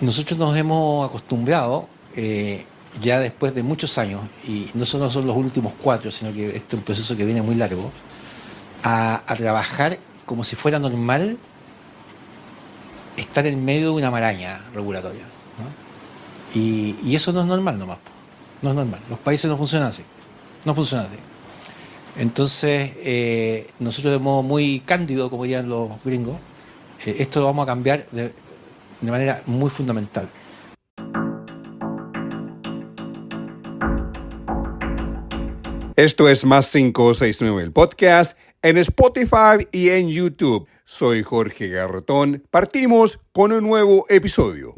nosotros nos hemos acostumbrado, ya después de muchos años, y no solo son los últimos 4, sino que este es un proceso que viene muy largo, a trabajar como si fuera normal estar en medio de una maraña regulatoria, ¿no? Y eso no es normal nomás, po. No es normal. Los países no funcionan así. No funcionan así. Entonces, nosotros de modo muy cándido, como dirían los gringos, esto lo vamos a cambiar de manera muy fundamental. Esto es Más 569, el podcast en Spotify y en YouTube. Soy Jorge Garretón. Partimos con un nuevo episodio.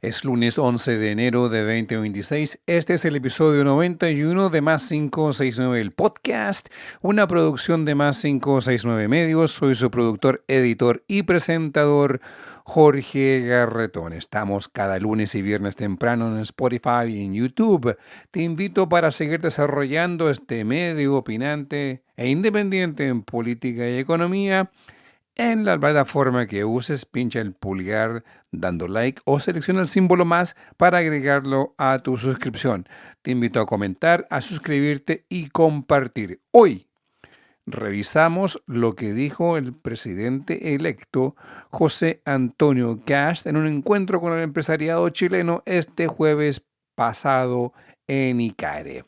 Es lunes 11 de enero de 2026. Este es el episodio 91 de Más 569, el podcast, una producción de Más 569 Medios. Soy su productor, editor y presentador, Jorge Garretón. Estamos cada lunes y viernes temprano en Spotify y en YouTube. Te invito para seguir desarrollando este medio opinante e independiente en política y economía. En la plataforma que uses, pincha el pulgar dando like o selecciona el símbolo más para agregarlo a tu suscripción. Te invito a comentar, a suscribirte y compartir. Hoy revisamos lo que dijo el presidente electo José Antonio Kast en un encuentro con el empresariado chileno este jueves pasado en Icare.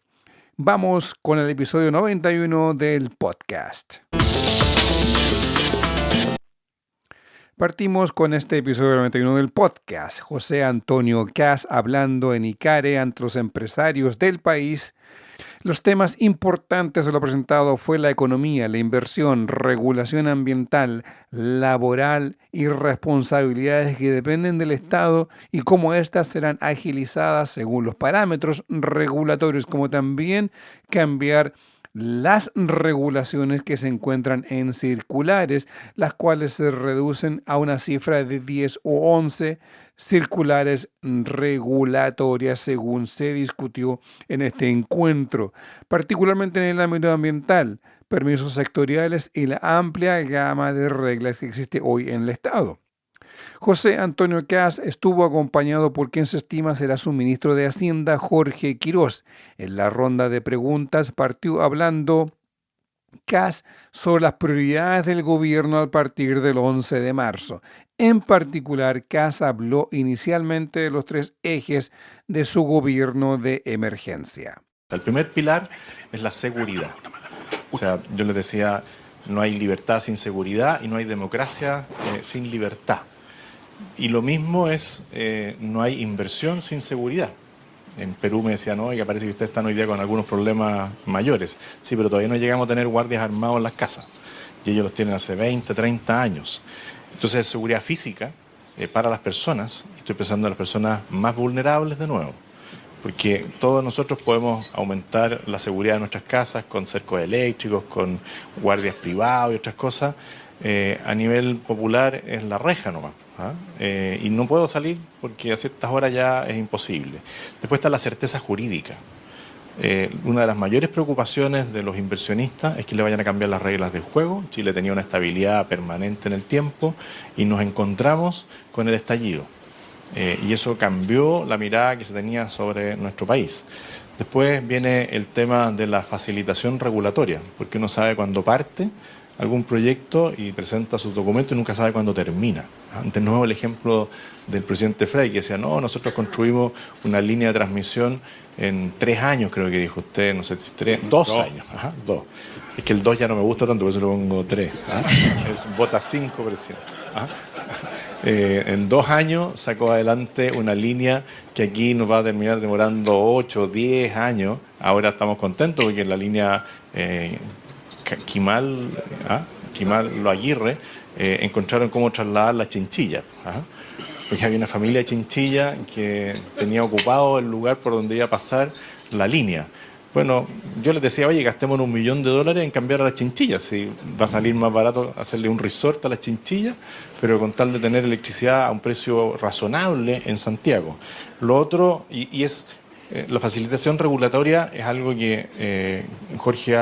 Vamos con el episodio 91 del podcast. Partimos con este episodio 91 del podcast. José Antonio Kast hablando en Icare ante los empresarios del país. Los temas importantes de lo presentado fue la economía, la inversión, regulación ambiental, laboral y responsabilidades que dependen del Estado y cómo éstas serán agilizadas según los parámetros regulatorios, como también cambiar las regulaciones que se encuentran en circulares, las cuales se reducen a una cifra de 10 o 11 circulares regulatorias según se discutió en este encuentro, particularmente en el ámbito ambiental, permisos sectoriales y la amplia gama de reglas que existe hoy en el Estado. José Antonio Kast estuvo acompañado por quien se estima será su ministro de Hacienda, Jorge Quirós. En la ronda de preguntas partió hablando Kast sobre las prioridades del gobierno a partir del 11 de marzo. En particular, Kast habló inicialmente de los 3 ejes de su gobierno de emergencia. El primer pilar es la seguridad. O sea, yo les decía, no hay libertad sin seguridad y no hay democracia sin libertad. Y lo mismo es, no hay inversión sin seguridad. En Perú me decían, oiga, parece que ustedes están hoy día con algunos problemas mayores. Sí, pero todavía no llegamos a tener guardias armados en las casas. Y ellos los tienen hace 20, 30 años. Entonces, seguridad física para las personas. Estoy pensando en las personas más vulnerables de nuevo. Porque todos nosotros podemos aumentar la seguridad de nuestras casas con cercos eléctricos, con guardias privados y otras cosas. A nivel popular es la reja nomás. Y no puedo salir porque a ciertas horas ya es imposible. Después está la certeza jurídica. Una de las mayores preocupaciones de los inversionistas es que le vayan a cambiar las reglas del juego. Chile tenía una estabilidad permanente en el tiempo y nos encontramos con el estallido. Y eso cambió la mirada que se tenía sobre nuestro país. Después viene el tema de la facilitación regulatoria, porque uno sabe cuándo parte algún proyecto y presenta sus documentos y nunca sabe cuándo termina. Antes no el ejemplo del presidente Frey, que decía, no, nosotros construimos una línea de transmisión en 3 años, creo que dijo usted, no sé si 2 años. Ajá, 2. Es que el 2 ya no me gusta tanto, por eso le pongo 3. Es bota 5, presidente. En 2 años sacó adelante una línea que aquí nos va a terminar demorando 8, 10 años. Ahora estamos contentos porque en la línea Quimal Lo Aguirre encontraron cómo trasladar la chinchilla. Porque había una familia de chinchilla que tenía ocupado el lugar por donde iba a pasar la línea. Bueno, yo les decía, oye, gastemos $1 millón en cambiar a las chinchillas. Si va a salir más barato hacerle un resort a las chinchillas, pero con tal de tener electricidad a un precio razonable en Santiago. Lo otro, y es la facilitación regulatoria es algo que Jorge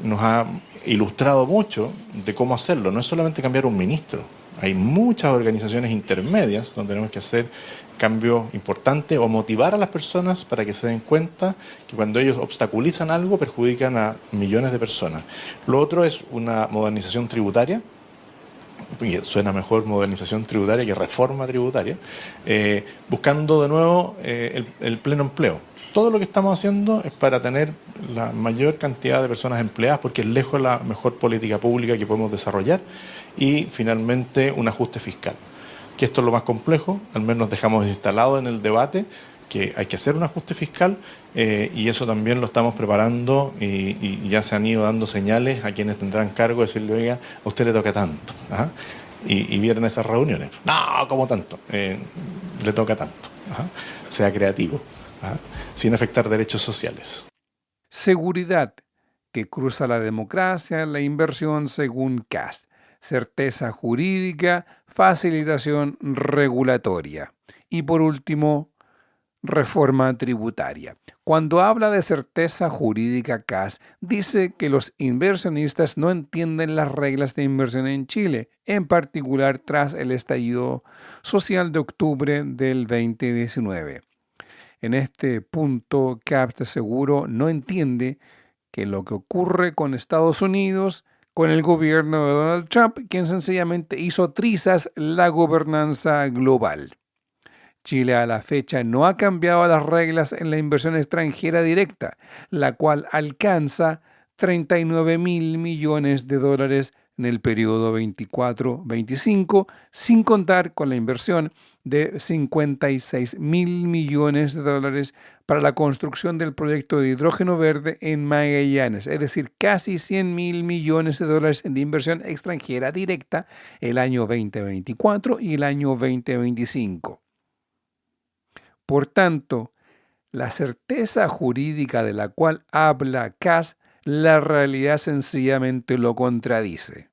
nos ha ilustrado mucho de cómo hacerlo. No es solamente cambiar un ministro. Hay muchas organizaciones intermedias donde tenemos que hacer cambios importantes o motivar a las personas para que se den cuenta que cuando ellos obstaculizan algo perjudican a millones de personas. Lo otro es una modernización tributaria. Suena mejor modernización tributaria que reforma tributaria, buscando de nuevo el pleno empleo. Todo lo que estamos haciendo es para tener la mayor cantidad de personas empleadas, porque es lejos la mejor política pública que podemos desarrollar, y finalmente un ajuste fiscal. Que esto es lo más complejo, al menos dejamos instalado en el debate que hay que hacer un ajuste fiscal, y eso también lo estamos preparando, y ya se han ido dando señales a quienes tendrán cargo de decirle, oiga, a usted le toca tanto. ¿Ah? Y vieron esas reuniones. No, ¿cómo tanto? Le toca tanto. ¿Ah? Sea creativo, ¿ah? Sin afectar derechos sociales. Seguridad, que cruza la democracia, la inversión según Kast. Certeza jurídica, facilitación regulatoria. Y por último, reforma tributaria. Cuando habla de certeza jurídica, Kast dice que los inversionistas no entienden las reglas de inversión en Chile, en particular tras el estallido social de octubre del 2019. En este punto, Kast seguro no entiende que lo que ocurre con Estados Unidos, con el gobierno de Donald Trump, quien sencillamente hizo trizas la gobernanza global. Chile a la fecha no ha cambiado las reglas en la inversión extranjera directa, la cual alcanza 39.000 millones de dólares en el periodo 24-25, sin contar con la inversión de 56.000 millones de dólares para la construcción del proyecto de hidrógeno verde en Magallanes, es decir, casi 100.000 millones de dólares de inversión extranjera directa el año 2024 y el año 2025. Por tanto, la certeza jurídica de la cual habla Kast, la realidad sencillamente lo contradice.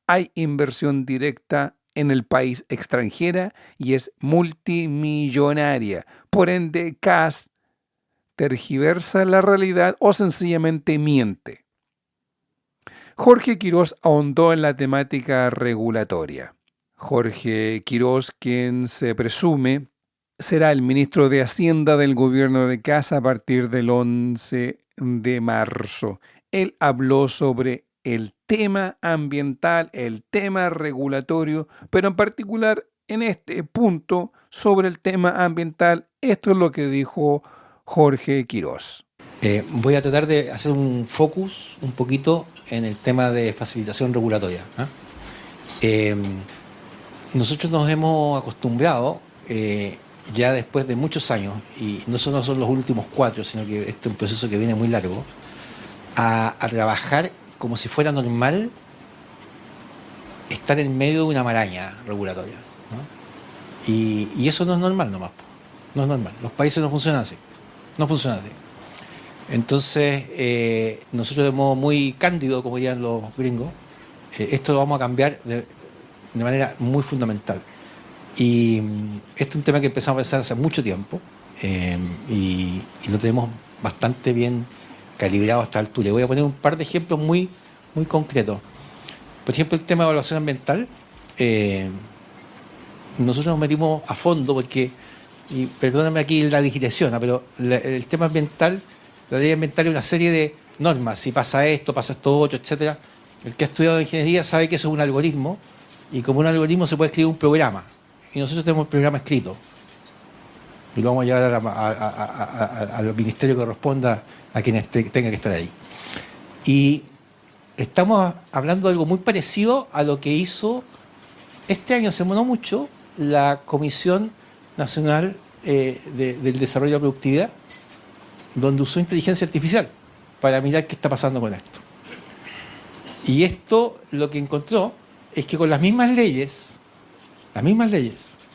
Hay inversión directa en el país extranjera y es multimillonaria. Por ende, Kast tergiversa la realidad o sencillamente miente. Jorge Quirós ahondó en la temática regulatoria. Jorge Quirós, quien se presume será el ministro de Hacienda del gobierno de Kast a partir del 11 de marzo. Él habló sobre el tema ambiental, el tema regulatorio, pero en particular en este punto sobre el tema ambiental, esto es lo que dijo Jorge Quirós. Voy a tratar de hacer un focus un poquito en el tema de facilitación regulatoria. Nosotros nos hemos acostumbrado, ya después de muchos años, y no solo son los últimos 4, sino que este es un proceso que viene muy largo, a trabajar como si fuera normal estar en medio de una maraña regulatoria, ¿no? Y eso no es normal nomás, no es normal. Los países no funcionan así, no funcionan así. Entonces, nosotros de modo muy cándido, como dirían los gringos, esto lo vamos a cambiar de manera muy fundamental. Y este es un tema que empezamos a pensar hace mucho tiempo, y lo tenemos bastante bien calibrado a esta altura. Voy a poner un par de ejemplos muy, muy concretos. Por ejemplo, el tema de evaluación ambiental. Nosotros nos metimos a fondo porque, y perdóname aquí la digitación, pero el tema ambiental, la ley ambiental es una serie de normas. Si pasa esto otro, etcétera. El que ha estudiado ingeniería sabe que eso es un algoritmo, y como un algoritmo se puede escribir un programa. Y nosotros tenemos el programa escrito. Y lo vamos a llevar al ministerio que corresponda, a quien tenga que estar ahí. Y estamos hablando de algo muy parecido a lo que hizo este año, hace no mucho, la Comisión Nacional del Desarrollo de la Productividad, donde usó inteligencia artificial para mirar qué está pasando con esto. Y esto lo que encontró es que con las mismas leyes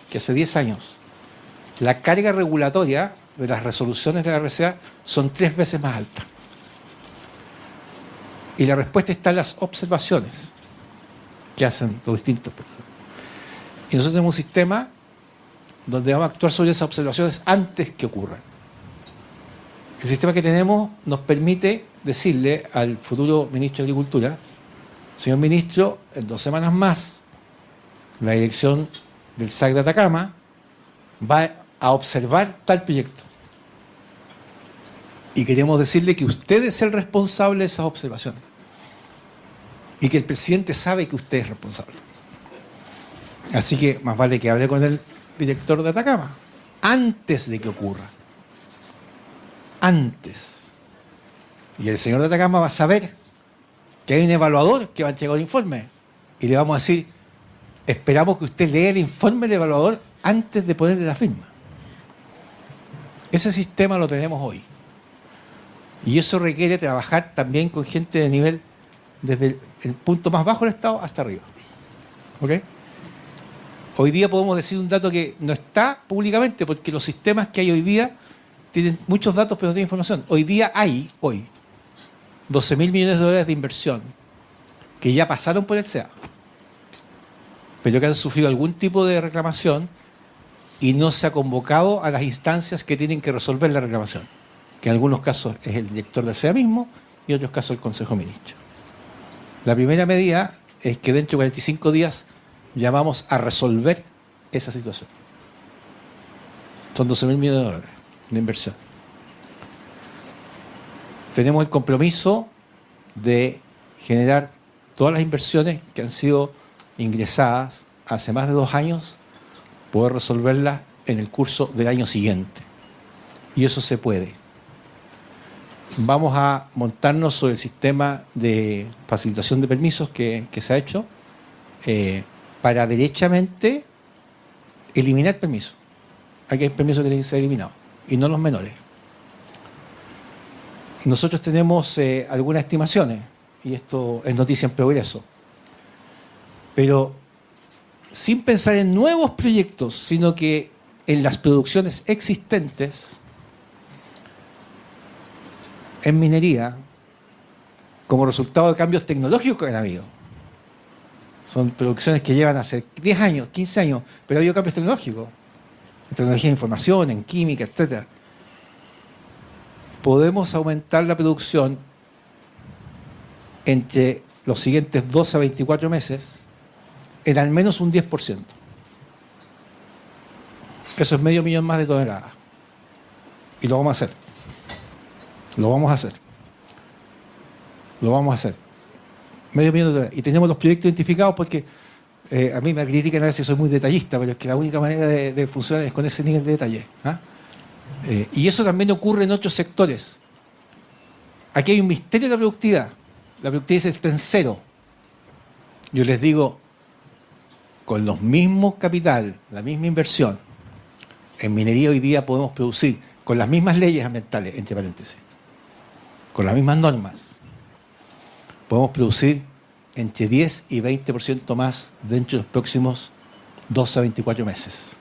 que hace 10 años, la carga regulatoria de las resoluciones de la RCA son 3 veces más alta. Y la respuesta está en las observaciones que hacen los distintos. Y nosotros tenemos un sistema donde vamos a actuar sobre esas observaciones antes que ocurran. El sistema que tenemos nos permite decirle al futuro ministro de Agricultura: señor ministro, en 2 semanas más, la dirección del SAC de Atacama va a observar tal proyecto. Y queremos decirle que usted es el responsable de esas observaciones. Y que el presidente sabe que usted es responsable. Así que más vale que hable con el director de Atacama antes de que ocurra. Antes. Y el señor de Atacama va a saber que hay un evaluador que va a entregar un informe. Y le vamos a decir: esperamos que usted lea el informe del evaluador antes de ponerle la firma. Ese sistema lo tenemos hoy. Y eso requiere trabajar también con gente de nivel desde el punto más bajo del Estado hasta arriba. ¿Ok? Hoy día podemos decir un dato que no está públicamente, porque los sistemas que hay hoy día tienen muchos datos pero no tienen información. Hoy día hay, 12.000 millones de dólares de inversión que ya pasaron por el SEA, pero que han sufrido algún tipo de reclamación y no se ha convocado a las instancias que tienen que resolver la reclamación, que en algunos casos es el director del SEA mismo y en otros casos el Consejo de Ministros. La primera medida es que dentro de 45 días llamamos a resolver esa situación. Son 12.000 millones de dólares de inversión. Tenemos el compromiso de generar todas las inversiones que han sido ingresadas hace más de 2 años, poder resolverlas en el curso del año siguiente. Y eso se puede. Vamos a montarnos sobre el sistema de facilitación de permisos que se ha hecho para derechamente eliminar permisos. Aquí hay permisos que tienen que ser eliminados, y no los menores. Nosotros tenemos algunas estimaciones, y esto es noticia en progreso, pero sin pensar en nuevos proyectos, sino que en las producciones existentes, en minería, como resultado de cambios tecnológicos que han habido. Son producciones que llevan hace 10 años, 15 años, pero ha habido cambios tecnológicos, en tecnología de información, en química, etc. Podemos aumentar la producción entre los siguientes 12 a 24 meses en al menos un 10%. Eso es 500.000 más de toneladas. Y lo vamos a hacer. Lo vamos a hacer. Lo vamos a hacer. 500.000 de toneladas. Y tenemos los proyectos identificados porque a mí me critican a veces que soy muy detallista, pero es que la única manera de funcionar es con ese nivel de detalle. Y eso también ocurre en otros sectores. Aquí hay un misterio de la productividad. La productividad está en cero. Yo les digo, con los mismos capital, la misma inversión, en minería hoy día podemos producir con las mismas leyes ambientales, entre paréntesis, con las mismas normas, podemos producir entre 10 y 20% más dentro de los próximos 12 a 24 meses.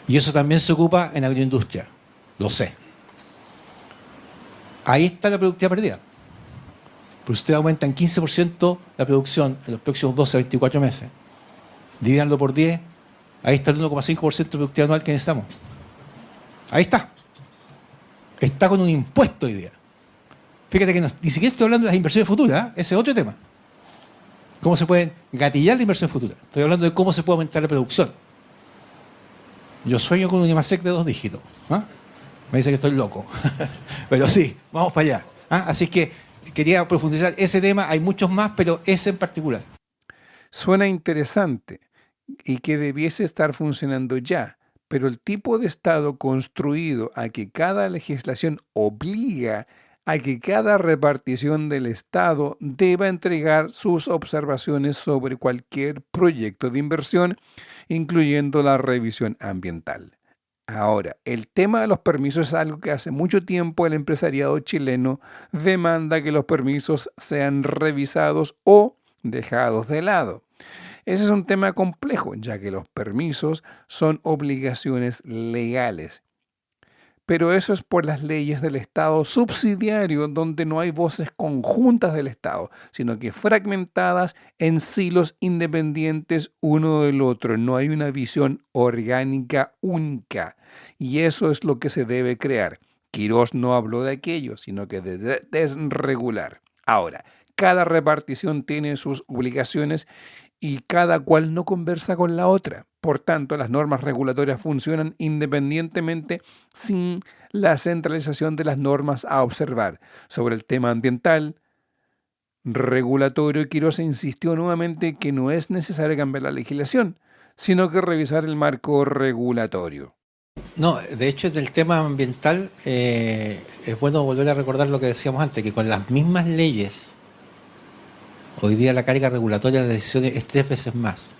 Y eso también se ocupa en agroindustria, lo sé. Ahí está la productividad perdida. Pues usted aumenta en 15% la producción en los próximos 12 a 24 meses. Divídanlo por 10, ahí está el 1,5% de productividad anual que necesitamos. Ahí está. Está con un impuesto hoy día. Fíjate que ni siquiera estoy hablando de las inversiones futuras, ese es otro tema. ¿Cómo se pueden gatillar la inversión futura? Estoy hablando de cómo se puede aumentar la producción. Yo sueño con un IMASEC de 2 dígitos. Me dice que estoy loco. Pero sí, vamos para allá. Así que quería profundizar ese tema, hay muchos más, pero ese en particular. Suena interesante y que debiese estar funcionando ya, pero el tipo de Estado construido a que cada legislación obliga a que cada repartición del Estado deba entregar sus observaciones sobre cualquier proyecto de inversión, incluyendo la revisión ambiental. Ahora, el tema de los permisos es algo que hace mucho tiempo el empresariado chileno demanda que los permisos sean revisados o dejados de lado. Ese es un tema complejo, ya que los permisos son obligaciones legales. Pero eso es por las leyes del Estado subsidiario, donde no hay voces conjuntas del Estado, sino que fragmentadas en silos independientes uno del otro. No hay una visión orgánica única. Y eso es lo que se debe crear. Quirós no habló de aquello, sino que de desregular. Ahora, cada repartición tiene sus obligaciones y cada cual no conversa con la otra. Por tanto, las normas regulatorias funcionan independientemente sin la centralización de las normas a observar. Sobre el tema ambiental, regulatorio, Quirós insistió nuevamente que no es necesario cambiar la legislación, sino que revisar el marco regulatorio. No, de hecho, del tema ambiental es bueno volver a recordar lo que decíamos antes, que con las mismas leyes, hoy día la carga regulatoria de decisiones es 3 veces más.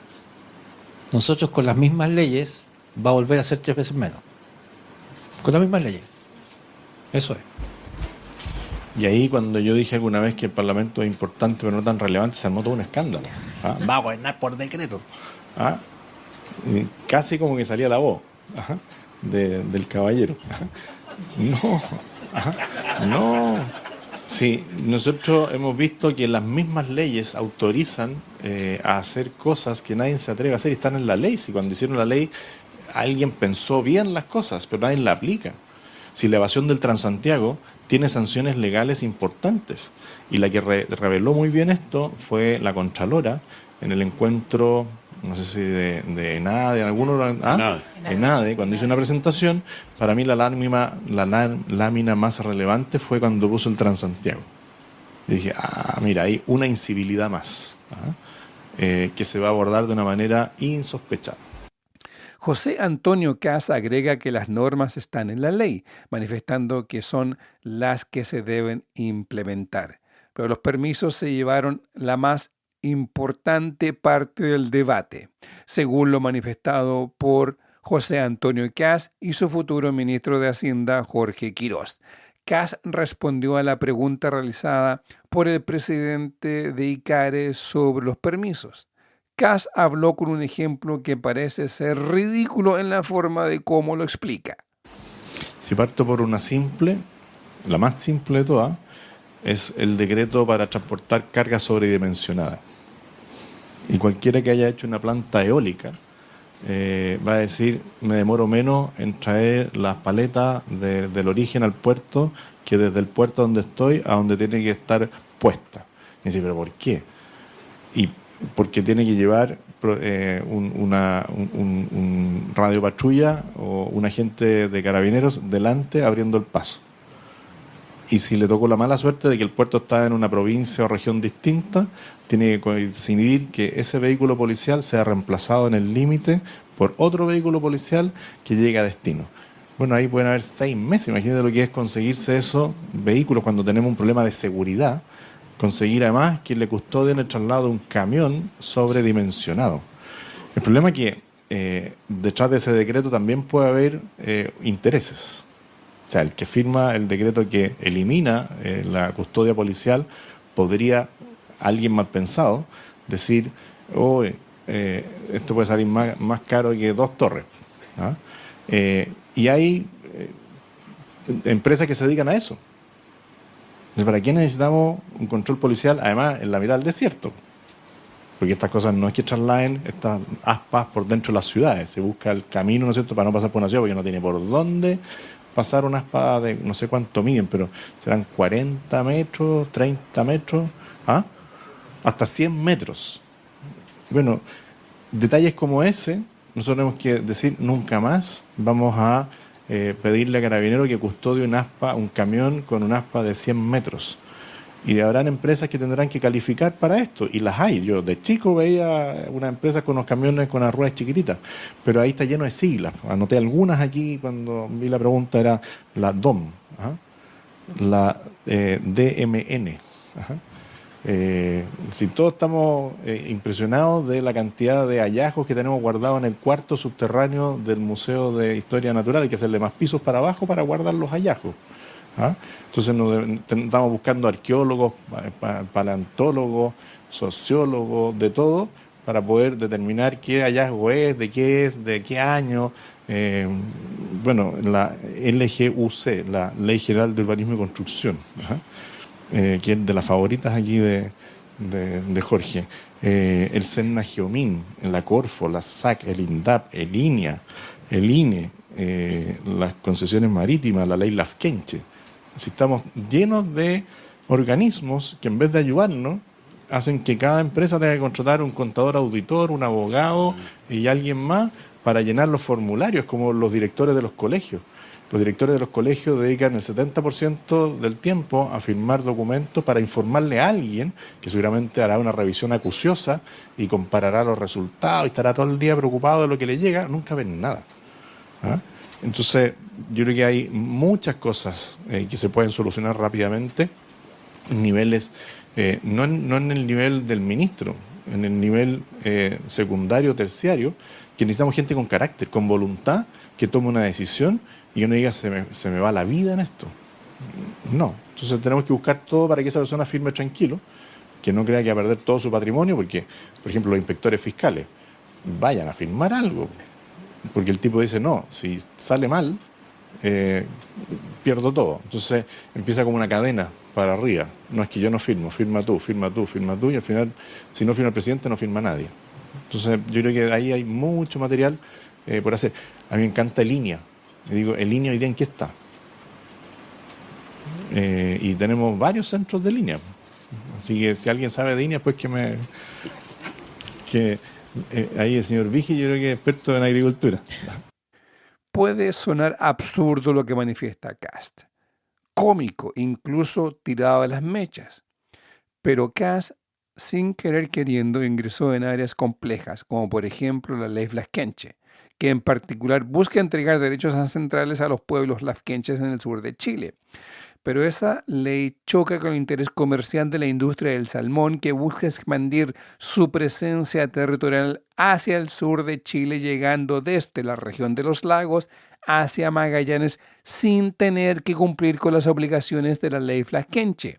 Nosotros con las mismas leyes va a volver a ser 3 veces menos. Con las mismas leyes. Eso es. Y ahí cuando yo dije alguna vez que el Parlamento es importante pero no tan relevante, se armó todo un escándalo. ¿Ah? Va a gobernar por decreto. ¿Ah? Y casi como que salía la voz. Ajá. Del caballero. Ajá. No. Ajá. No. Sí, nosotros hemos visto que las mismas leyes autorizan a hacer cosas que nadie se atreve a hacer y están en la ley. Si cuando hicieron la ley alguien pensó bien las cosas, pero nadie la aplica. Si la evasión del Transantiago tiene sanciones legales importantes y la que reveló muy bien esto fue la Contralora en el encuentro, no sé si de ENADE, ENADE, cuando hizo una presentación. Para mí la lámina más relevante fue cuando puso el Transantiago. Y dije, mira, hay una incivilidad más que se va a abordar de una manera insospechada. José Antonio Kast agrega que las normas están en la ley, manifestando que son las que se deben implementar. Pero los permisos se llevaron la más importante parte del debate, según lo manifestado por José Antonio Kast y su futuro ministro de Hacienda, Jorge Quirós. Kast respondió a la pregunta realizada por el presidente de ICARE sobre los permisos. Kast habló con un ejemplo que parece ser ridículo en la forma de cómo lo explica. Si parto por una simple, la más simple de todas, es el decreto para transportar carga sobredimensionada. Y cualquiera que haya hecho una planta eólica va a decir, me demoro menos en traer las paletas del origen al puerto que desde el puerto donde estoy a donde tiene que estar puesta. Y dice, ¿pero por qué? Y porque tiene que llevar un radio patrulla o un agente de carabineros delante abriendo el paso. Y si le tocó la mala suerte de que el puerto está en una provincia o región distinta, tiene que coincidir que ese vehículo policial sea reemplazado en el límite por otro vehículo policial que llegue a destino. Bueno, ahí pueden haber 6 meses. Imagínate lo que es conseguirse esos vehículos cuando tenemos un problema de seguridad. Conseguir además que le custodien el traslado de un camión sobredimensionado. El problema es que detrás de ese decreto también puede haber intereses. O sea, el que firma el decreto que elimina la custodia policial podría, alguien mal pensado, decir, esto puede salir más caro que 2 torres. ¿Ah? Y hay empresas que se dedican a eso. Entonces, ¿para qué necesitamos un control policial, además, en la mitad del desierto? Porque estas cosas no es que trasladen estas aspas por dentro de las ciudades. Se busca el camino, ¿no es cierto?, para no pasar por una ciudad, porque no tiene por dónde pasar una aspa de no sé cuánto miden, pero serán 40 metros, 30 metros, hasta 100 metros. Bueno, detalles como ese, nosotros tenemos que decir, nunca más vamos a pedirle a Carabinero que custodie un camión con un aspa de 100 metros. Y habrán empresas que tendrán que calificar para esto, y las hay. Yo de chico veía una empresa con unos camiones con las ruedas chiquititas, pero ahí está lleno de siglas. Anoté algunas aquí cuando vi la pregunta, era la DOM, la DMN. Si todos estamos impresionados de la cantidad de hallazgos que tenemos guardados en el cuarto subterráneo del Museo de Historia Natural, hay que hacerle más pisos para abajo para guardar los hallazgos. Entonces estamos buscando arqueólogos, paleontólogos, sociólogos, de todo, para poder determinar qué hallazgo es, de qué año. La LGUC, la Ley General de Urbanismo y Construcción, que es de las favoritas aquí de Jorge. El SENAGEOMIN, la Corfo, la SAC, el INDAP, el INEA, el INE, las concesiones marítimas, la ley Lafkenche. Si estamos llenos de organismos que en vez de ayudarnos, hacen que cada empresa tenga que contratar un contador auditor, un abogado y alguien más para llenar los formularios, como los directores de los colegios. Los directores de los colegios dedican el 70% del tiempo a firmar documentos para informarle a alguien que seguramente hará una revisión acuciosa y comparará los resultados y estará todo el día preocupado de lo que le llega. Nunca ven nada. ¿Ah? Entonces, yo creo que hay muchas cosas que se pueden solucionar rápidamente en niveles, no en el nivel del ministro, en el nivel secundario, terciario, que necesitamos gente con carácter, con voluntad, que tome una decisión y uno diga, se me va la vida en esto. No. Entonces tenemos que buscar todo para que esa persona firme tranquilo, que no crea que va a perder todo su patrimonio, porque, por ejemplo, los inspectores fiscales vayan a firmar algo. Porque el tipo dice, no, si sale mal, pierdo todo. Entonces empieza como una cadena para arriba. No es que yo no firmo, firma tú, y al final, si no firma el presidente, no firma nadie. Entonces yo creo que ahí hay mucho material por hacer. A mí me encanta Línea. Y digo, ¿el Línea hoy día en qué está? Y tenemos varios centros de Línea. Así que si alguien sabe de Línea, pues ahí el señor Vigi, yo creo que es experto en agricultura. Puede sonar absurdo lo que manifiesta Kast, cómico, incluso tirado de las mechas, pero Kast, sin querer queriendo, ingresó en áreas complejas, como por ejemplo la ley Lafkenche, que en particular busca entregar derechos ancestrales a los pueblos lafkenches en el sur de Chile. Pero esa ley choca con el interés comercial de la industria del salmón, que busca expandir su presencia territorial hacia el sur de Chile, llegando desde la región de los lagos hacia Magallanes sin tener que cumplir con las obligaciones de la ley Lafkenche.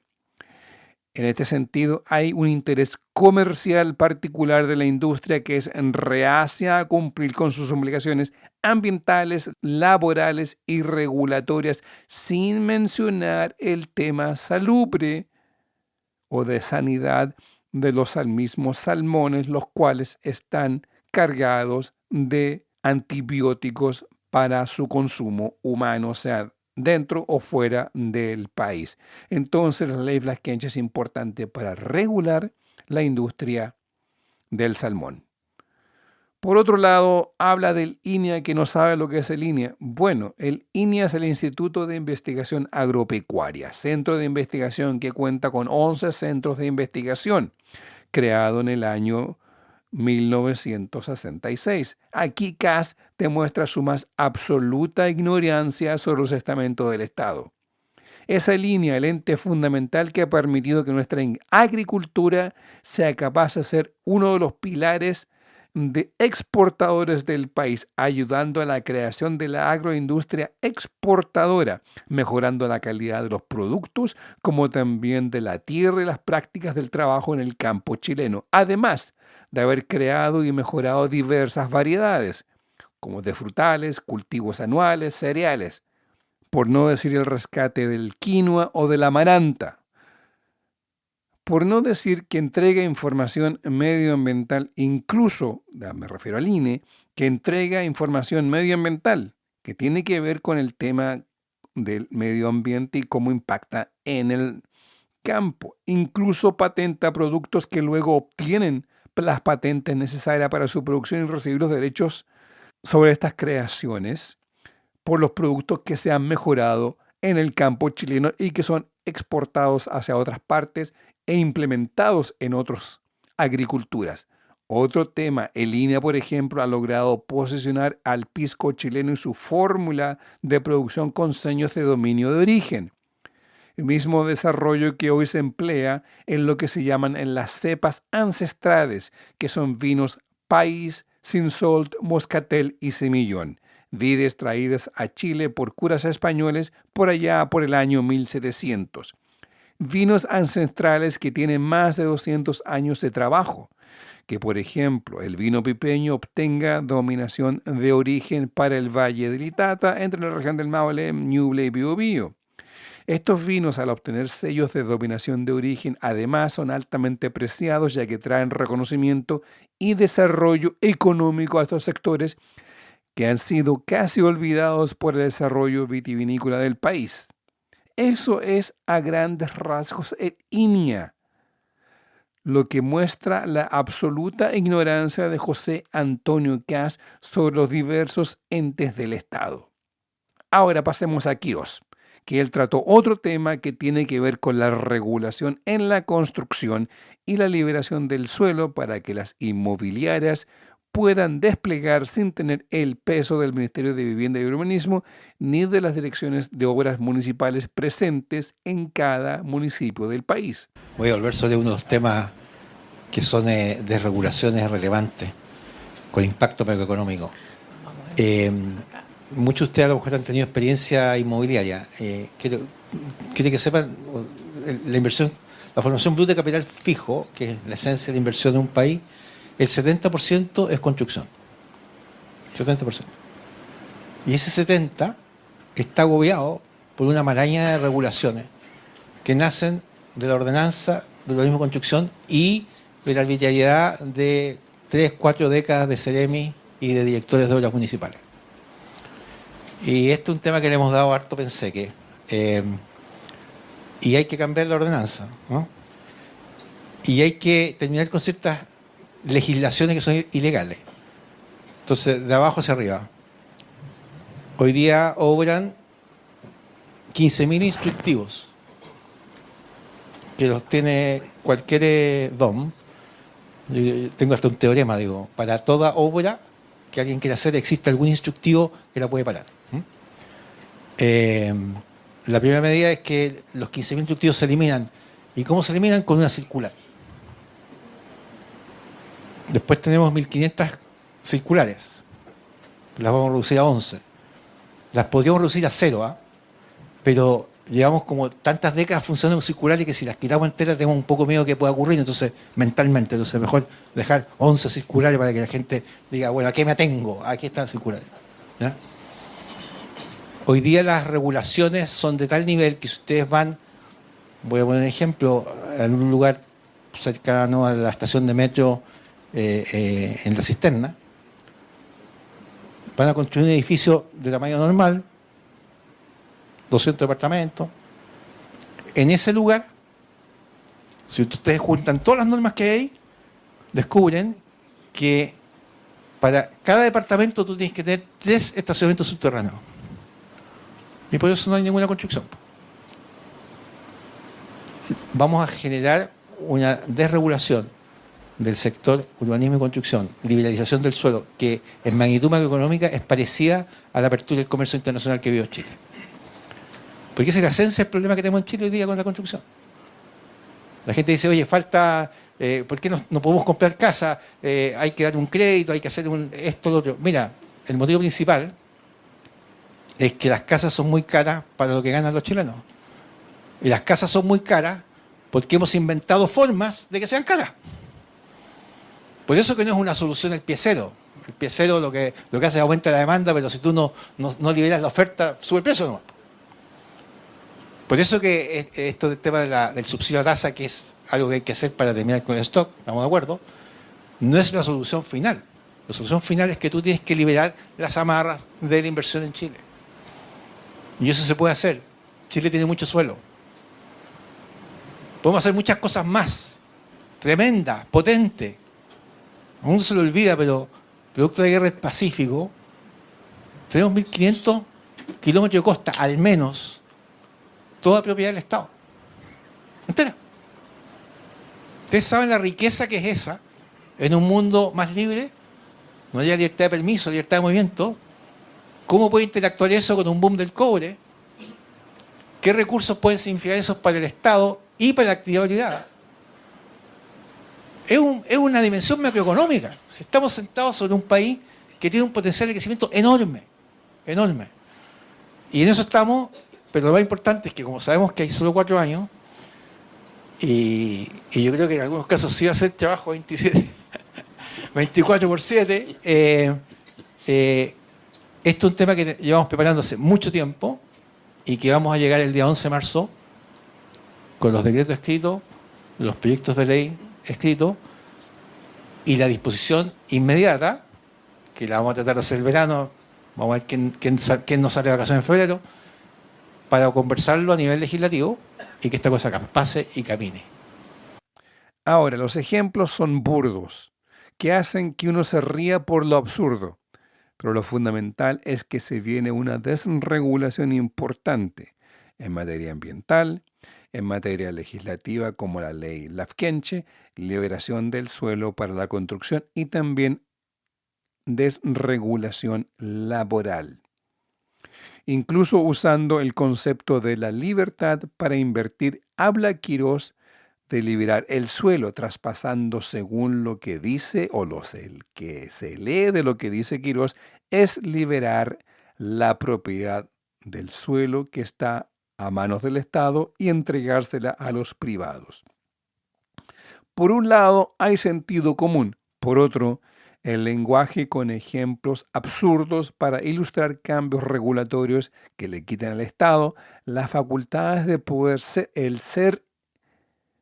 En este sentido, hay un interés comercial particular de la industria que es reacia a cumplir con sus obligaciones ambientales, laborales y regulatorias, sin mencionar el tema salubre o de sanidad de los mismos salmones, los cuales están cargados de antibióticos para su consumo humano, o sea, dentro o fuera del país. Entonces, la ley Lafkenche es importante para regular la industria del salmón. Por otro lado, habla del INEA, que no sabe lo que es el INEA. Bueno, el INEA es el Instituto de Investigación Agropecuaria, centro de investigación que cuenta con 11 centros de investigación, creado en el año 1966. Aquí Kast demuestra su más absoluta ignorancia sobre los estamentos del Estado. Esa línea, el ente fundamental que ha permitido que nuestra agricultura sea capaz de ser uno de los pilares de exportadores del país, ayudando a la creación de la agroindustria exportadora, mejorando la calidad de los productos, como también de la tierra y las prácticas del trabajo en el campo chileno, además de haber creado y mejorado diversas variedades, como de frutales, cultivos anuales, cereales, por no decir el rescate del quinoa o de la amaranta. Por no decir que entrega información medioambiental, incluso, me refiero al INE, que entrega información medioambiental, que tiene que ver con el tema del medio ambiente y cómo impacta en el campo. Incluso patenta productos que luego obtienen las patentes necesarias para su producción y recibir los derechos sobre estas creaciones por los productos que se han mejorado en el campo chileno y que son exportados hacia otras partes e implementados en otras agriculturas. Otro tema, el INEA, por ejemplo, ha logrado posicionar al pisco chileno y su fórmula de producción con señas de dominio de origen. El mismo desarrollo que hoy se emplea en lo que se llaman en las cepas ancestrales, que son vinos país, Cinsault, moscatel y semillón, vides traídas a Chile por curas españoles por allá por el año 1700. Vinos ancestrales que tienen más de 200 años de trabajo, que por ejemplo el vino pipeño obtenga denominación de origen para el Valle del Itata entre la región del Maule, Ñuble y Biobío. Estos vinos, al obtener sellos de denominación de origen, además son altamente preciados, ya que traen reconocimiento y desarrollo económico a estos sectores que han sido casi olvidados por el desarrollo vitivinícola del país. Eso es a grandes rasgos el INEA, lo que muestra la absoluta ignorancia de José Antonio Kast sobre los diversos entes del Estado. Ahora pasemos a Quirós, que él trató otro tema que tiene que ver con la regulación en la construcción y la liberación del suelo para que las inmobiliarias puedan desplegar sin tener el peso del Ministerio de Vivienda y Urbanismo ni de las direcciones de obras municipales presentes en cada municipio del país. Voy a volver sobre uno de los temas que son de regulaciones relevantes, con impacto macroeconómico. Muchos de ustedes a lo mejor han tenido experiencia inmobiliaria. Quiero que sepan, la formación bruta de capital fijo, que es la esencia de la inversión en un país, el 70% es construcción. 70%. Y ese 70% está agobiado por una maraña de regulaciones que nacen de la ordenanza del organismo de construcción y de la arbitrariedad de 3-4 décadas de Ceremi y de directores de obras municipales. Y este es un tema que le hemos dado harto penseque. Y hay que cambiar la ordenanza, ¿no? Y hay que terminar con ciertas legislaciones que son ilegales. Entonces, de abajo hacia arriba. Hoy día obran 15.000 instructivos, que los tiene cualquier DOM. Yo tengo hasta un teorema, digo, para toda obra que alguien quiera hacer existe algún instructivo que la puede parar. La primera medida es que los 15.000 instructivos se eliminan. ¿Y cómo se eliminan? Con una circular. Después tenemos 1.500 circulares. Las vamos a reducir a 11. Las podríamos reducir a 0, ¿eh? Pero llevamos como tantas décadas funcionando con circulares que si las quitamos enteras tenemos un poco miedo que pueda ocurrir, entonces mentalmente, entonces mejor dejar 11 circulares para que la gente diga, bueno, ¿a qué me atengo? Aquí están las circulares. ¿Ya? Hoy día las regulaciones son de tal nivel que si ustedes van, voy a poner un ejemplo, en un lugar cercano a la estación de metro en La Cisterna, van a construir un edificio de tamaño normal, 200 departamentos. En ese lugar, si ustedes juntan todas las normas que hay, descubren que para cada departamento tú tienes que tener 3 estacionamientos subterráneos. Y por eso no hay ninguna construcción. Vamos a generar una desregulación del sector urbanismo y construcción, liberalización del suelo, que en magnitud macroeconómica es parecida a la apertura del comercio internacional que vivió Chile. Porque esa es la esencia del problema que tenemos en Chile hoy día con la construcción. La gente dice, oye, falta, ¿por qué no podemos comprar casa? Hay que dar un crédito, hay que hacer esto, lo otro. Mira, el motivo principal es que las casas son muy caras para lo que ganan los chilenos. Y las casas son muy caras porque hemos inventado formas de que sean caras. Por eso que no es una solución el pie cero. El pie cero lo que hace es aumenta la demanda, pero si tú no liberas la oferta, sube el precio nomás. Por eso que esto del tema del subsidio a tasa, que es algo que hay que hacer para terminar con el stock, estamos de acuerdo, no es la solución final. La solución final es que tú tienes que liberar las amarras de la inversión en Chile. Y eso se puede hacer. Chile tiene mucho suelo. Podemos hacer muchas cosas más. Tremendas, potentes. A uno se lo olvida, pero producto de la guerra del Pacífico, tenemos 1.500 kilómetros de costa, al menos, toda propiedad del Estado. Entera. Ustedes saben la riqueza que es esa en un mundo más libre, no haya libertad de permiso, libertad de movimiento. ¿Cómo puede interactuar eso con un boom del cobre? ¿Qué recursos pueden significar eso para el Estado y para la actividad obligada? Es una dimensión macroeconómica. Si estamos sentados sobre un país que tiene un potencial de crecimiento enorme, enorme. Y en eso estamos, pero lo más importante es que como sabemos que hay solo 4 años, y yo creo que en algunos casos sí va a ser trabajo 24/7, esto es un tema que llevamos preparando hace mucho tiempo y que vamos a llegar el día 11 de marzo con los decretos escritos, los proyectos de ley escritos y la disposición inmediata, que la vamos a tratar de hacer el verano, Vamos a ver quién nos sale de vacaciones en febrero para conversarlo a nivel legislativo y que esta cosa pase y camine. Ahora, los ejemplos son burdos, que hacen que uno se ría por lo absurdo, pero lo fundamental es que se viene una desregulación importante en materia ambiental, en materia legislativa como la ley Lafkenche, liberación del suelo para la construcción y también desregulación laboral. Incluso usando el concepto de la libertad para invertir, habla Quirós de liberar el suelo, traspasando según lo que dice el que se lee de lo que dice Quirós, es liberar la propiedad del suelo que está a manos del Estado y entregársela a los privados. Por un lado, hay sentido común. Por otro, el lenguaje con ejemplos absurdos para ilustrar cambios regulatorios que le quitan al Estado las facultades de poder ser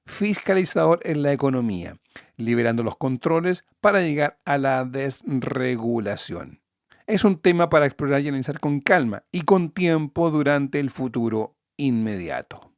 fiscalizador en la economía, liberando los controles para llegar a la desregulación. Es un tema para explorar y analizar con calma y con tiempo durante el futuro inmediato.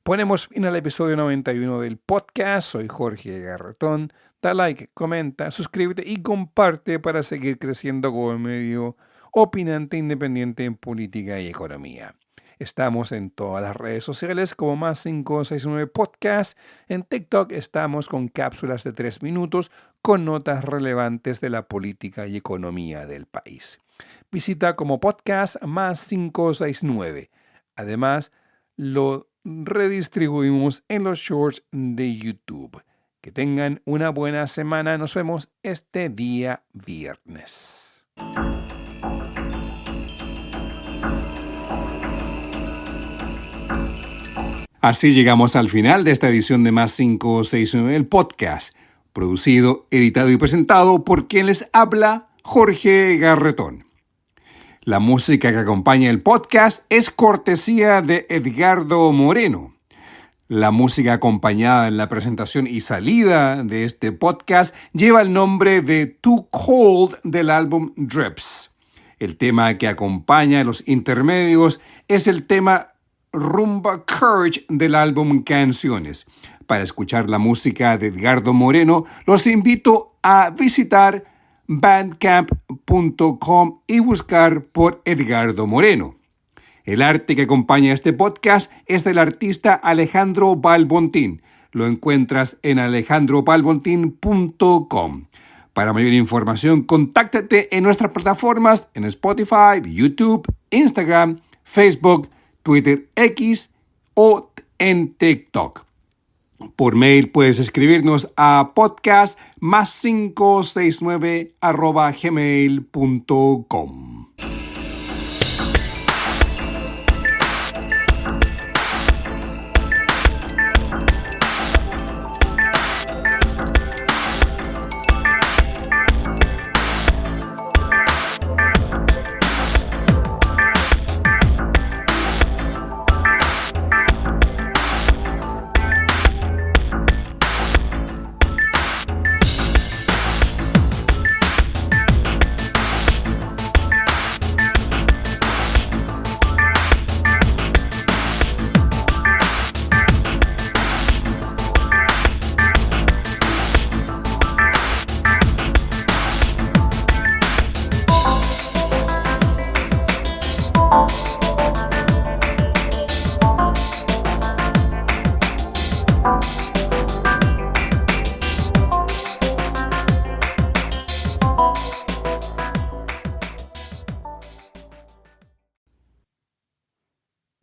Ponemos fin al episodio 91 del podcast. Soy Jorge Garretón. Da like, comenta, suscríbete y comparte para seguir creciendo como medio opinante independiente en política y economía. Estamos en todas las redes sociales como Más 569 Podcast. En TikTok estamos con cápsulas de 3 minutos con notas relevantes de la política y economía del país. Visita como podcast Más 569. Además, lo redistribuimos en los shorts de YouTube. Que tengan una buena semana. Nos vemos este día viernes. Así llegamos al final de esta edición de Más 569, el podcast, producido, editado y presentado por quien les habla, Jorge Garretón. La música que acompaña el podcast es cortesía de Edgardo Moreno. La música acompañada en la presentación y salida de este podcast lleva el nombre de Too Cold del álbum Drips. El tema que acompaña los intermedios es el tema Rumba Courage del álbum Canciones. Para escuchar la música de Edgardo Moreno, los invito a visitar bandcamp.com y buscar por Edgardo Moreno. El arte que acompaña este podcast es del artista Alejandro Balbontín. Lo encuentras en alejandrobalbontin.com. Para mayor información, contáctate en nuestras plataformas en Spotify, YouTube, Instagram, Facebook, Twitter X o en TikTok. Por mail puedes escribirnos a podcast+569@gmail.com.